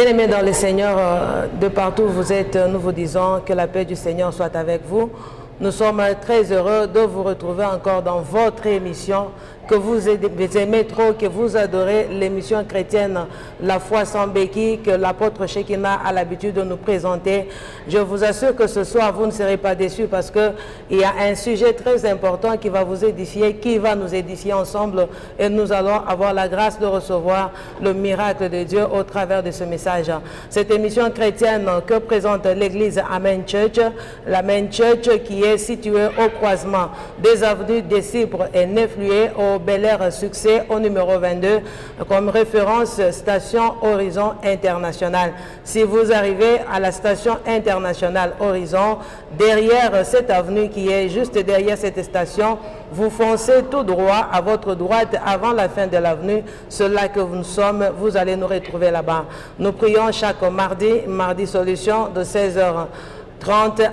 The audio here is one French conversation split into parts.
Bien-aimés dans le Seigneur, de partout où vous êtes, nous vous disons que la paix du Seigneur soit avec vous. Nous sommes très heureux de vous retrouver encore dans votre émission que vous aimez trop, que vous adorez, l'émission chrétienne La foi sans béquille, que l'apôtre Shekinah a l'habitude de nous présenter. Je vous assure que ce soir, vous ne serez pas déçus parce qu'il y a un sujet très important qui va vous édifier, qui va nous édifier ensemble et nous allons avoir la grâce de recevoir le miracle de Dieu au travers de ce message. Cette émission chrétienne que présente l'église Amen Church, l'Amen Church qui est située au croisement des avenues des Cipres et Neflué au Bel Air Succès au numéro 22 comme référence station Horizon International. Si vous arrivez à la station internationale Horizon, derrière cette avenue qui est juste derrière cette station, vous foncez tout droit à votre droite avant la fin de l'avenue. C'est là que nous sommes, vous allez nous retrouver là-bas. Nous prions chaque mardi solution de 16h30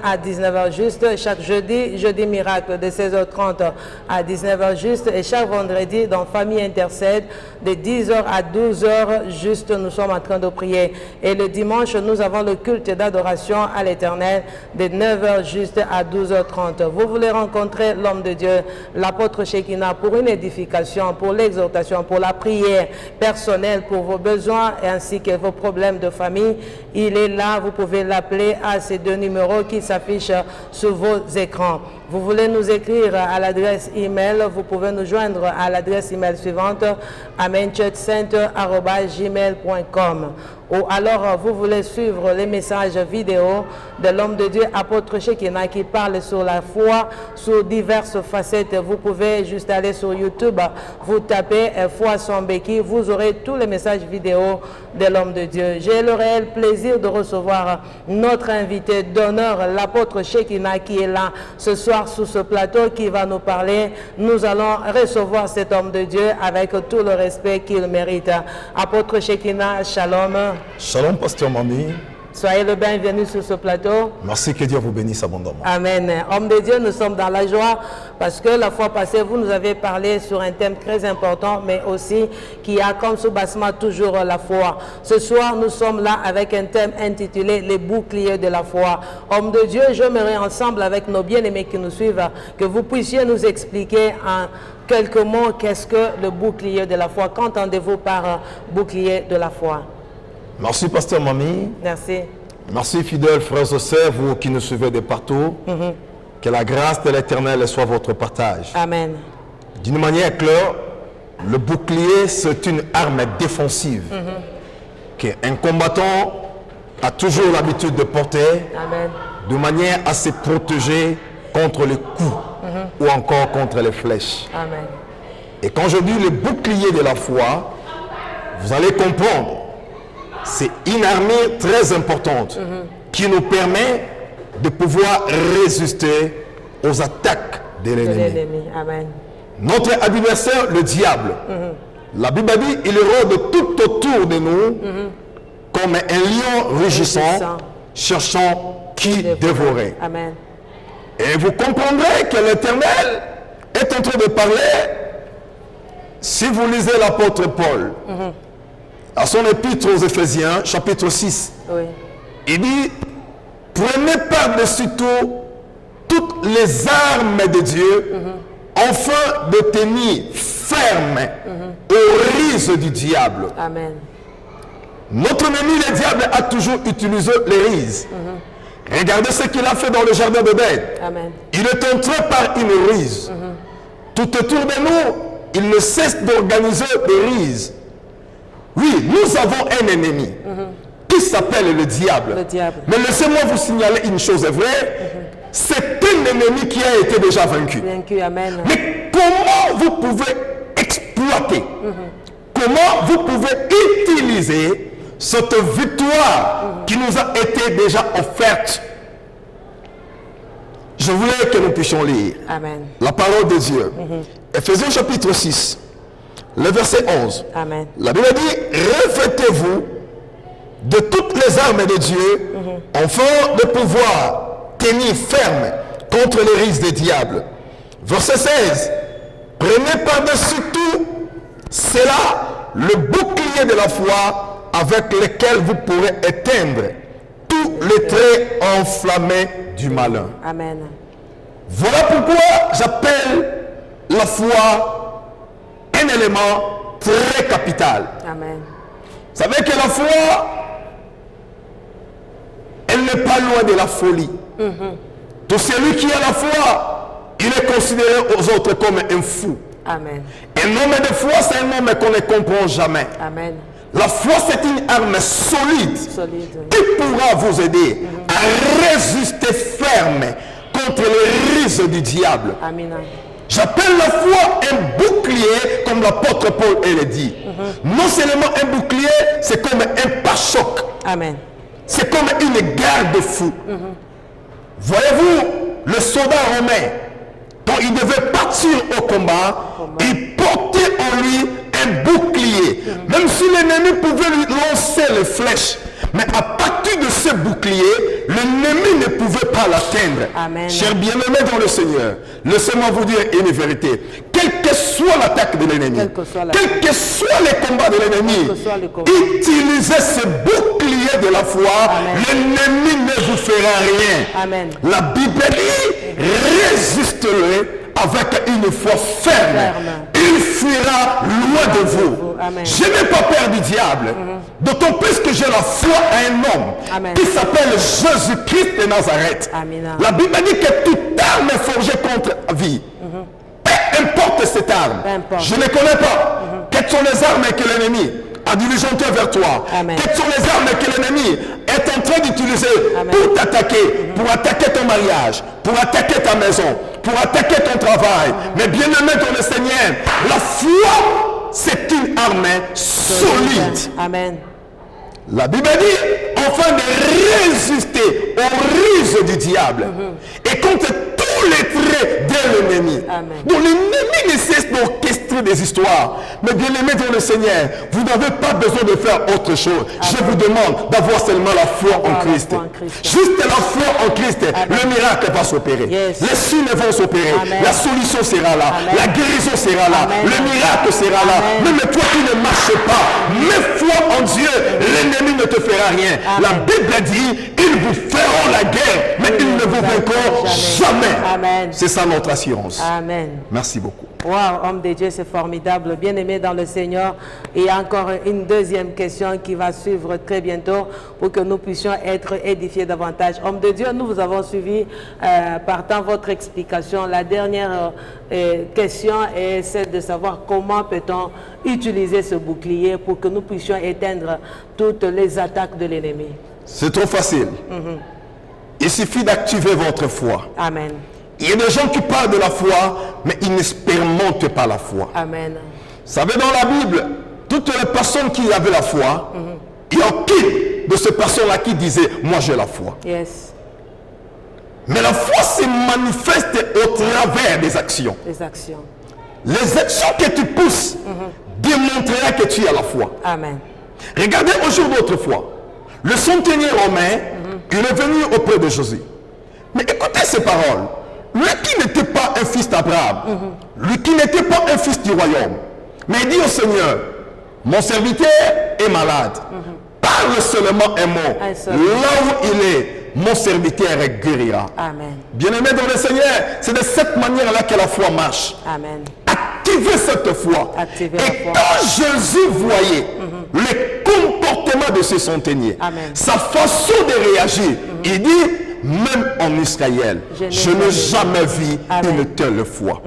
à 19h juste, chaque jeudi miracle de 16h30 à 19h juste et chaque vendredi dans Famille Intercède de 10h à 12h juste nous sommes en train de prier et le dimanche nous avons le culte d'adoration à l'Éternel de 9h juste à 12h30. Vous voulez rencontrer l'homme de Dieu, l'apôtre Shekinah pour une édification, pour l'exhortation, pour la prière personnelle, pour vos besoins ainsi que vos problèmes de famille, il est là, vous pouvez l'appeler à ces deux numéros qui s'affichent sur vos écrans. Vous voulez nous écrire à l'adresse email, vous pouvez nous joindre à l'adresse email suivante amenchurchcenter@gmail.com. Ou alors vous voulez suivre les messages vidéo de l'homme de Dieu apôtre Shekinah qui parle sur la foi sur diverses facettes. Vous pouvez juste aller sur YouTube, vous tapez foi sans béquille, vous aurez tous les messages vidéo de l'homme de Dieu. J'ai le réel plaisir de recevoir notre invité d'honneur, l'apôtre Shekinah qui est là ce soir sur ce plateau qui va nous parler. Nous allons recevoir cet homme de Dieu avec tout le respect qu'il mérite. Apôtre Shekinah, shalom. Shalom, pasteur Mami. Soyez le bienvenu sur ce plateau. Merci, que Dieu vous bénisse abondamment. Amen. Homme de Dieu, nous sommes dans la joie parce que la fois passée, vous nous avez parlé sur un thème très important, mais aussi qui a comme soubassement toujours la foi. Ce soir, nous sommes là avec un thème intitulé « Les boucliers de la foi ». Homme de Dieu, j'aimerais ensemble avec nos bien-aimés qui nous suivent, que vous puissiez nous expliquer en quelques mots qu'est-ce que le bouclier de la foi. Qu'entendez-vous par bouclier de la foi? Merci, pasteur Mami. Merci. Merci, fidèles frères et sœurs, vous qui nous suivez de partout. Que la grâce de l'Éternel soit votre partage. Amen. D'une manière claire, le bouclier, c'est une arme défensive qu'un combattant a toujours l'habitude de porter. Amen. De manière à se protéger contre les coups ou encore contre les flèches. Amen. Et quand je dis le bouclier de la foi, vous allez comprendre. C'est une armée très importante qui nous permet de pouvoir résister aux attaques de l'ennemi. Amen. Notre adversaire, le diable, la Bible dit, il rôde tout autour de nous comme un lion rugissant, cherchant qui dévorer. Amen. Et vous comprendrez que l'Éternel est en train de parler, si vous lisez l'apôtre Paul, à son épître aux Éphésiens, chapitre 6, oui. Il dit, prenez par-dessus tout toutes les armes de Dieu, afin de tenir ferme aux rises du diable. Amen. Notre ennemi, le diable, a toujours utilisé les rises. Regardez ce qu'il a fait dans le jardin d'Éden. Amen. Il est entré par une rise. Tout autour de nous, il ne cesse d'organiser des rises. Oui, nous avons un ennemi qui s'appelle le diable. Mais laissez-moi vous signaler une chose vraie. C'est un ennemi qui a été déjà vaincu. Amen. Mais comment vous pouvez exploiter, comment vous pouvez utiliser cette victoire qui nous a été déjà offerte? Je voulais que nous puissions lire la parole de Dieu. Éphésiens chapitre 6. Le verset 11. Amen. La Bible dit, revêtez-vous de toutes les armes de Dieu, afin de pouvoir tenir ferme contre les risques des diables. Verset 16. Prenez par-dessus tout cela le bouclier de la foi, avec lesquels vous pourrez éteindre tous les traits enflammés du malin. Amen. Voilà pourquoi j'appelle la foi un élément très capital. Amen. Vous savez que la foi, elle n'est pas loin de la folie. Tout celui qui a la foi, il est considéré aux autres comme un fou. Amen. Un homme de foi, c'est un homme qu'on ne comprend jamais. Amen. La foi, c'est une arme solide, qui pourra vous aider à résister ferme contre les ruses du diable. Amen. J'appelle la foi un bouclier, comme l'apôtre Paul le dit. Non seulement un bouclier, c'est comme un pare-choc. Amen. C'est comme une garde-fou. Voyez-vous, le soldat romain, quand il devait partir au combat, il portait en lui un bouclier. Même si l'ennemi pouvait lui lancer les flèches, mais à partir de ce bouclier, l'ennemi ne pouvait pas l'atteindre. Chers bien-aimés dans le Seigneur, laissez-moi vous dire une vérité. Quelle que soit l'attaque de l'ennemi, quel que soit les combats de l'ennemi, utilisez ce bouclier de la foi, l'ennemi ne vous fera rien. Amen. La Bible dit, résistez-le avec une foi ferme. Il fuira loin de vous. Je n'ai pas peur du diable. D'autant plus que j'ai la foi à un homme qui s'appelle Jésus-Christ de Nazareth. La Bible dit que toute arme est forgée contre la vie. Peu importe cette arme. Je ne connais pas. Quelles sont les armes que l'ennemi a diligenté vers toi? Quelles sont les armes que l'ennemi est en train d'utiliser pour t'attaquer, pour attaquer ton mariage, pour attaquer ta maison, pour attaquer ton travail? Mais bien aimé dans le Seigneur, la foi, c'est une arme solide. Amen. La Bible dit, afin de résister aux ruses du diable et contre tous les traits de l'ennemi. Donc l'ennemi ne cesse d'orchestrer des histoires. Mais bien aimé dans le Seigneur, vous n'avez pas besoin de faire autre chose. Je vous demande d'avoir seulement la foi en Christ. Juste la foi en Christ, le miracle va s'opérer. Les signes vont s'opérer. La solution sera là. La guérison sera là. Le miracle sera là. Même toi qui ne marches pas, mets foi en Dieu, l'ennemi ne te fera rien. La Bible dit, ils vous feront la guerre, mais ils ne vous vaincront jamais. C'est ça notre assurance. Amen. Merci beaucoup. Wow, homme de Dieu, c'est formidable. Bien-aimé dans le Seigneur. Et il y a encore une deuxième question qui va suivre très bientôt pour que nous puissions être édifiés davantage. Homme de Dieu, nous vous avons suivi partant votre explication. La dernière question est celle de savoir comment peut-on utiliser ce bouclier pour que nous puissions éteindre toutes les attaques de l'ennemi. C'est trop facile. Il suffit d'activer votre foi. Amen. Il y a des gens qui parlent de la foi, mais ils n'expérimentent pas la foi. Amen. Vous savez, dans la Bible, toutes les personnes qui avaient la foi, il n'y a aucune de ces personnes-là qui disait « moi j'ai la foi ». Yes. Mais la foi se manifeste au travers des actions. Les actions. Les actions que tu pousses démontreront que tu as la foi. Amen. Regardez au jour d'autrefois, le centenier romain, il est venu auprès de Jésus. Mais écoutez ces paroles. Lui qui n'était pas un fils d'Abraham, lui qui n'était pas un fils du royaume, mais il dit au Seigneur, mon serviteur est malade. Parle seulement un mot. Là où il est, mon serviteur guérira. Amen. Bien-aimé dans le Seigneur, c'est de cette manière-là que la foi marche. Amen. Activez cette foi. Et quand Jésus voyait le comportement de ce centenier, sa façon de réagir, il dit, même en Israël, je n'ai jamais vu une telle foi.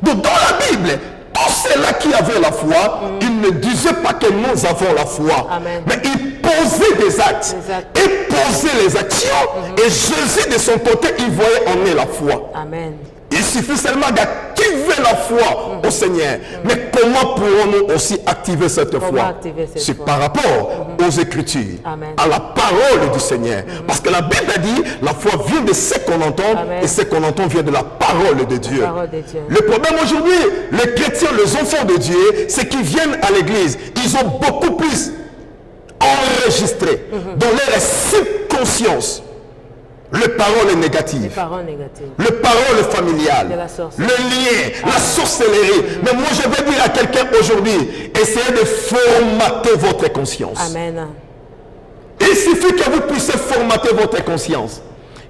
Donc dans la Bible, tous ceux-là qui avaient la foi, ils ne disaient pas que nous avons la foi, mais ils posaient des actes et posaient les actions, et Jésus de son côté, il voyait en eux la foi. Amen. Il suffit seulement d'activer la foi au Seigneur. Mais comment pourrons-nous aussi activer cette foi? C'est par rapport aux Écritures, à la parole du Seigneur. Parce que la Bible dit, la foi vient de ce qu'on entend, et ce qu'on entend vient de la parole de Dieu. Le problème aujourd'hui, les chrétiens, les enfants de Dieu, c'est qu'ils viennent à l'église, ils ont beaucoup plus enregistré dans leur subconscience le parole négative, le parole familial, le lien, la sorcellerie. Mais moi je vais dire à quelqu'un aujourd'hui, essayez de formater votre conscience. Amen. Il suffit que vous puissiez formater votre conscience,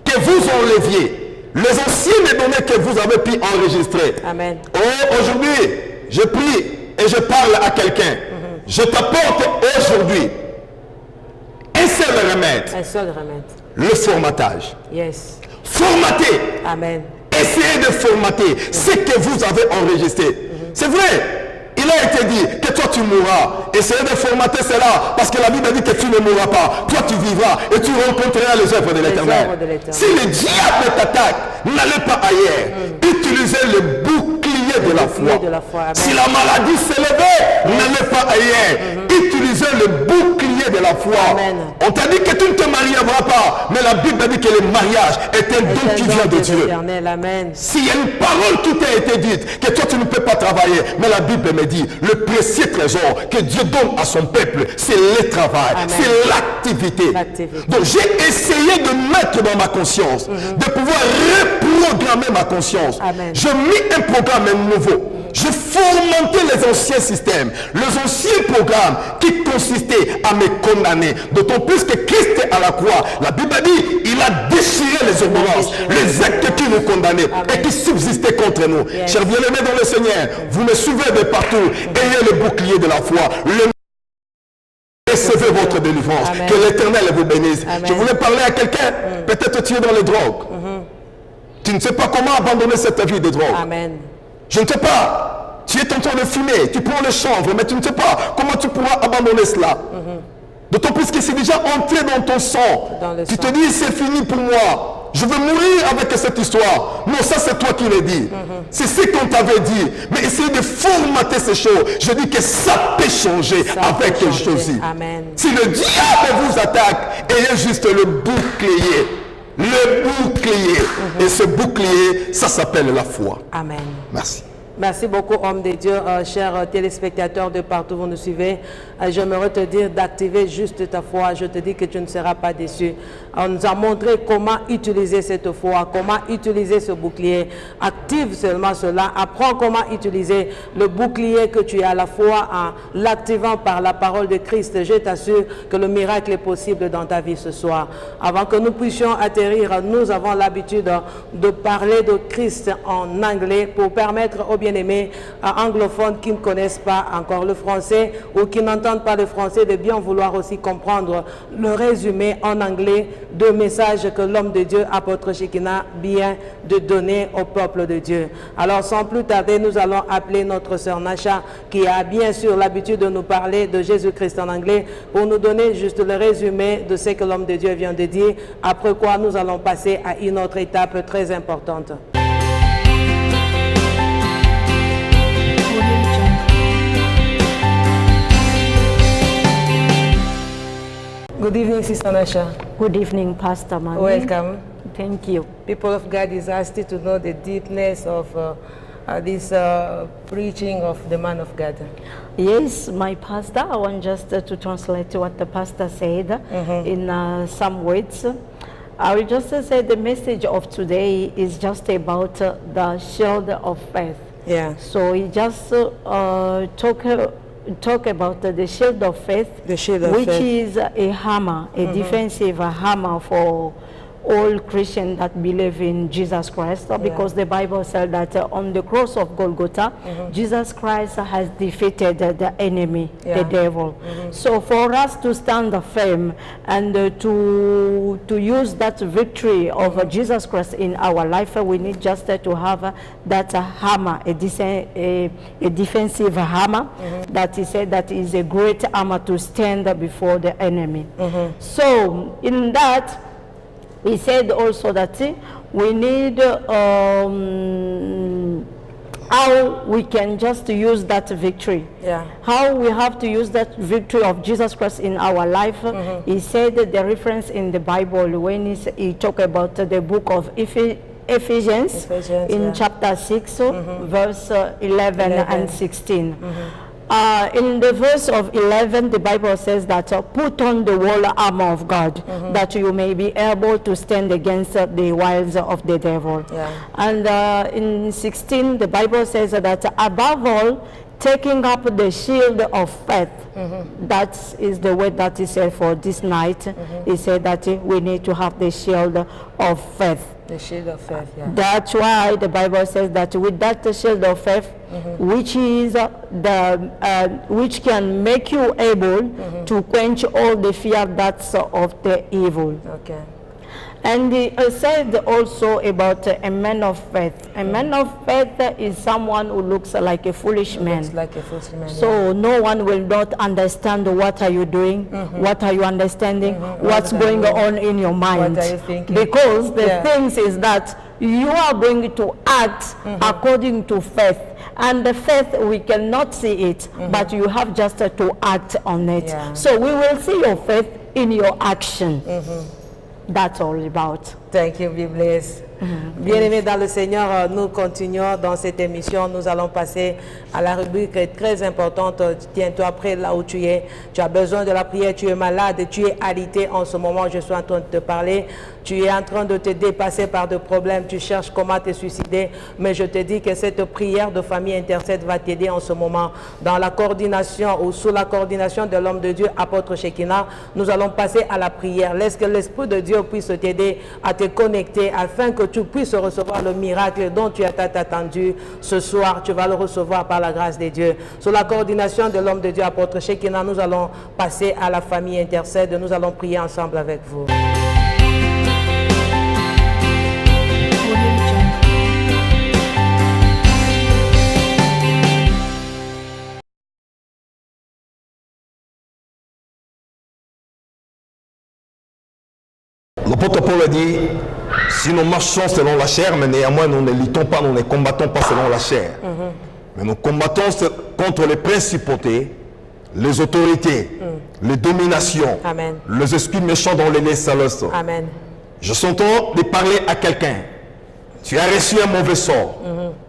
que vous enleviez les anciennes données que vous avez pu enregistrer. Amen. Oh, aujourd'hui, je prie et je parle à quelqu'un. Je t'apporte aujourd'hui un seul remède. Un seul remède. Le formatage. Yes. Formater. Amen. Essayez de formater ce que vous avez enregistré. C'est vrai. Il a été dit que toi tu mourras. Essayez de formater cela parce que la Bible dit que tu ne mourras pas. Toi tu vivras et tu rencontreras les œuvres de l'Éternel. Si le diable t'attaque, n'allez pas ailleurs. Utilisez le bouclier de la foi. Si la maladie s'élevait, n'allez pas ailleurs. Utilisez le bouclier de la foi. Amen. On t'a dit que tu ne te marieras pas, mais la Bible dit que le mariage est un don qui vient de Dieu. Amen. S'il y a une parole qui t'a été dite, que toi tu ne peux pas travailler, mais la Bible me dit, le précieux trésor que Dieu donne à son peuple, c'est le travail, c'est l'activité. Donc j'ai essayé de mettre dans ma conscience, de pouvoir reprogrammer ma conscience. Amen. Je mis un programme nouveau. Je formatais les anciens systèmes, les anciens programmes qui consistaient à me condamner. D'autant plus que Christ est à la croix. La Bible dit, il a déchiré les ordonnances, les actes qui nous condamnaient et qui subsistaient contre nous. Chers bien-aimés dans le Seigneur, vous me suivez de partout. Ayez le bouclier de la foi. Recevez votre délivrance. Amen. Que l'Éternel vous bénisse. Amen. Je voulais parler à quelqu'un. Peut-être tu es dans les drogues. Tu ne sais pas comment abandonner cette vie de drogue. Amen. Je ne sais pas. Tu es en train de fumer, tu prends le chanvre, mais tu ne sais pas comment tu pourras abandonner cela. D'autant plus que c'est déjà entré dans ton sang. Tu te dis, c'est fini pour moi. Je veux mourir avec cette histoire. Non, ça c'est toi qui l'as dit. C'est ce qu'on t'avait dit. Mais essayez de formater ces choses. Je dis que ça peut changer avec Jésus. Amen. Si le diable vous attaque, ayez juste le bouclier. Le bouclier. Et ce bouclier, ça s'appelle la foi. Amen. Merci. Merci beaucoup, homme de Dieu, chers téléspectateurs de partout où vous nous suivez. J'aimerais te dire d'activer juste ta foi. Je te dis que tu ne seras pas déçu. On nous a montré comment utiliser cette foi, comment utiliser ce bouclier. Active seulement cela. Apprends comment utiliser le bouclier que tu as à la foi en l'activant par la parole de Christ. Je t'assure que le miracle est possible dans ta vie ce soir. Avant que nous puissions atterrir, nous avons l'habitude de parler de Christ en anglais pour permettre aux bien-aimés anglophones qui ne connaissent pas encore le français ou qui n'entendent pas le français de bien vouloir aussi comprendre le résumé en anglais de messages que l'homme de Dieu, apôtre Shekinah, vient de donner au peuple de Dieu. Alors sans plus tarder, nous allons appeler notre sœur Nasha qui a bien sûr l'habitude de nous parler de Jésus-Christ en anglais pour nous donner juste le résumé de ce que l'homme de Dieu vient de dire, après quoi nous allons passer à une autre étape très importante. Good evening, Sister Nasha. Good evening, Pastor Mami. Welcome. Thank you. People of God is asked to know the deepness of this preaching of the man of God. Yes, my pastor, I want just to translate what the pastor said in some words. I will just say the message of today is just about the shield of faith. Yeah. So he just talk about the shield of faith, which is a hammer, a defensive hammer for all Christians that believe in Jesus Christ, because the Bible said that on the cross of Golgotha, Jesus Christ has defeated the enemy, the devil. So for us to stand firm and to use that victory of Jesus Christ in our life, we need just to have that hammer, a defensive hammer, that he said that is a great armor to stand before the enemy. So in that, he said also that we need how we can just use that victory. Yeah. How we have to use that victory of Jesus Christ in our life. He said the reference in the Bible when he talked about the book of Ephesians in chapter 6, verse 11 and 16. In the verse of 11, the Bible says that put on the whole armor of God, that you may be able to stand against the wiles of the devil. And in 16, the Bible says that above all, taking up the shield of faith. That is the word that he said for this night. He said that we need to have the shield of faith. The shield of faith, yeah. That's why the Bible says that with that shield of faith, which is which can make you able to quench all the fear that's of the evil. Okay. And he said also about a man of faith. A man of faith is someone who looks like a foolish man. Looks like a foolish man. So no one will not understand what are you doing, what are you understanding, what's going on in your mind. What are you thinking? Because the things is that you are going to act according to faith. And the faith, we cannot see it, but you have just to act on it. Yeah. So we will see your faith in your action. That's all about. Thank you, be blessed. Bien-aimés dans le Seigneur, nous continuons dans cette émission. Nous allons passer à la rubrique très importante. Tiens-toi prêt là où tu es. Tu as besoin de la prière, tu es malade, tu es alité en ce moment. Je suis en train de te parler. Tu es en train de te dépasser par des problèmes. Tu cherches comment te suicider. Mais je te dis que cette prière de famille intercède va t'aider en ce moment. Dans la coordination ou sous la coordination de l'homme de Dieu, apôtre Shekinah, nous allons passer à la prière. Laisse que l'Esprit de Dieu puisse t'aider à te connecter afin que tu puisses recevoir le miracle dont tu as attendu ce soir. Tu vas le recevoir par la grâce de Dieu. Sous la coordination de l'homme de Dieu, apôtre Shekinah, nous allons passer à la famille intercède. Nous allons prier ensemble avec vous. L'apôtre Paul a dit, si nous marchons selon la chair, mais néanmoins nous ne luttons pas, nous ne combattons pas selon la chair. Mais nous combattons contre les principautés, les autorités, les dominations, Amen. les esprits méchants dans les lieux célestes. Amen. Je suis en train de parler à quelqu'un. Tu as reçu un mauvais sort.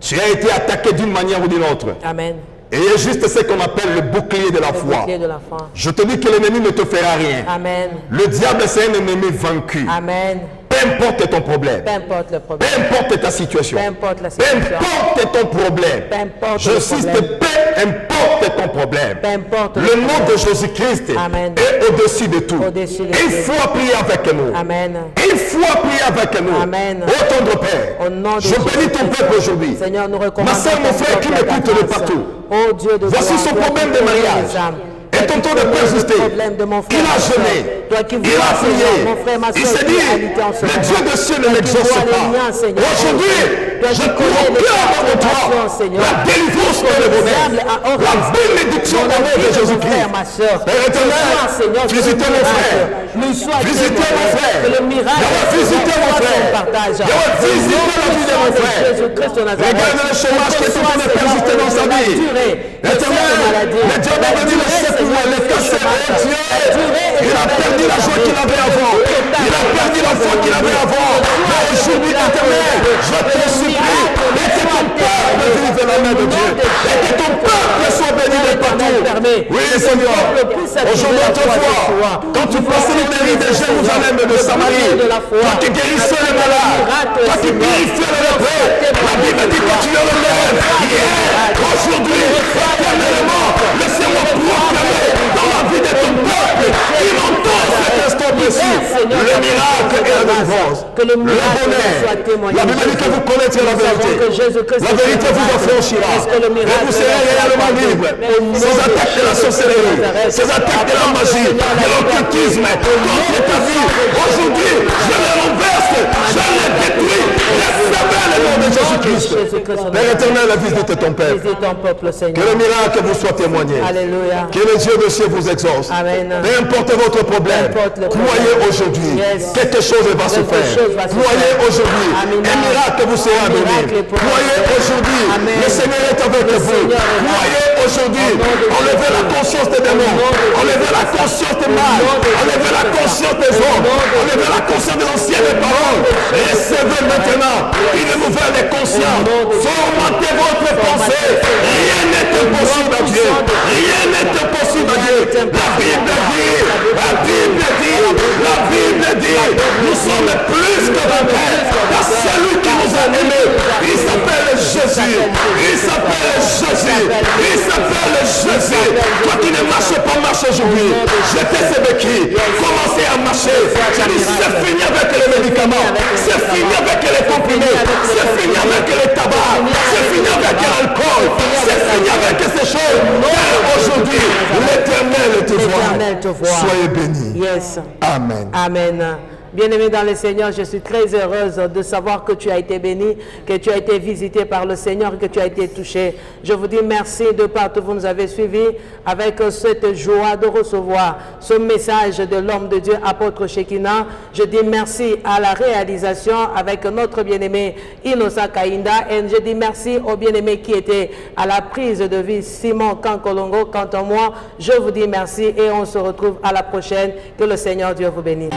Tu as été attaqué d'une manière ou d'une autre. Amen. Et il y a juste ce qu'on appelle le bouclier de la foi. Bouclier de la foi. Je te dis que l'ennemi ne te fera rien. Amen. Le diable, c'est un ennemi vaincu. Amen. Peu importe ton problème. Peu importe le Peu problème. importe ta situation. Peu importe la Peu situation. importe ton problème. Peu importe le J'insiste, problème. peu importe ton problème. Peu importe le Le nom problème. de Jésus-Christ Amen. est au-dessus de tout. Au-dessus de Il tout. faut prier avec nous. Amen. Il faut prier avec nous. Amen. Ô tendre Père, Au nom de je bénis ton Jésus-Christ. peuple aujourd'hui. Seigneur, nous recommandons Ma soeur, mon ton frère qui peuple à m'écoute ta de grâce. partout. Oh Dieu de Voici gloire, son toi problème qui de connais mariage. les âmes. Et Toi ton qui temps de connais persister. le problème de mon frère, Il a ma soeur. jeûné. Toi qui Il vois, a prié. Seigneur, mon frère, ma Il soeur, s'est qui dit, est alité en ce le moment. Dieu de cieux ne Toi qui l'exauce vois les pas. miens, Seigneur. Aujourd'hui, Toi je qui connais les proclame avant toi transformations, Seigneur. la délivrance Ton de le bonheur, diable a la horreur. bénédiction Dans dans la le nom vie de de mon Jésus-Christ. frère, ma soeur. Père éternel, Seigneur, visitez mon frère. Nous sois Visitez témoins mon frère. que le miracle Yahweh, visitez mon soit frère. son partage. Yahweh, visitez la vie de mon frère. Jésus-Christ de Nazareth. Regarde le chômage qui est en train de persister dans sa vie. Éternel, le diable a venu le secouer, le casser, oh Dieu. Il a perdu la joie qu'il avait avant. Il a perdu la foi qu'il avait avant. Mais aujourd'hui, éternel, je te supplie, et que ton peuple vive la main de Dieu. Et que ton peuple soit béni de partout. Oui, Seigneur. Aujourd'hui, autrefois, quand tu passais les riz de Jérusalem et de Samarie, toi qui guérissais les malades, toi qui purifiais les lépreux, la Bible dit que tu es le même. Hier, aujourd'hui, éternellement, laissez-moi proclamer dans la vie de ton peuple, il entend cet instant précis, le miracle et la délivrance, le bonheur. La Bible dit que vous connaîtrez la vérité. La vérité vous affranchira. Et vous serez réellement libre. Ces attaques de la sorcellerie, ces attaques de la magie, de l'occultisme, contre ta vie, aujourd'hui, je les renverse, je les détruis. Recevez le nom de Jésus-Christ. Père éternel, visite ton peuple. Visite ton peuple, Seigneur. Que le miracle vous soit témoigné. Alléluia. Que le Dieu de cieux vous exauce. Amen. Peu importe votre problème, Peu importe le problème. croyez aujourd'hui. Yes. Quelque chose va se Quelque faire. chose va se Croyez faire. aujourd'hui. Amen. Un miracle vous sera Un donné. miracle pour Croyez vous. aujourd'hui. Amen. Le Seigneur est avec Le vous. Seigneur est là. Croyez aujourd'hui. Au nom de Enlevez Jésus. la conscience des démons. Au nom de Jésus. Enlevez la conscience des mal. nom de Enlevez la Jésus. conscience des Au hommes. nom de Enlevez la conscience des anciennes paroles. Recevez maintenant une nouvelle conscience. Au nom de Jésus. Formatez votre pensée. Rien n'est impossible à Dieu. Rien n'est impossible à Dieu. La Bible dit, la Bible dit, la Bible dit, nous sommes plus que vainqueurs. Car celui qui nous a aimés, il s'appelle Jésus. Il s'appelle Jésus. Il s'appelle jetez ces béquilles, commencez à marcher. C'est fini avec les médicaments, c'est fini avec les comprimés, c'est fini avec les tabacs, c'est fini avec l'alcool, c'est fini avec ces choses. Aujourd'hui, l'Éternel te voit. Soyez bénis. Yes. Amen. Amen. Bien-aimé dans le Seigneur, je suis très heureuse de savoir que tu as été béni, que tu as été visité par le Seigneur, que tu as été touché. Je vous dis merci de partout vous nous avez suivis avec cette joie de recevoir ce message de l'homme de Dieu, apôtre Shekinah. Je dis merci à la réalisation avec notre bien-aimé Innocent Kainda et je dis merci au bien-aimé qui était à la prise de vie, Simon Kankolongo. Quant à moi, je vous dis merci et on se retrouve à la prochaine. Que le Seigneur Dieu vous bénisse.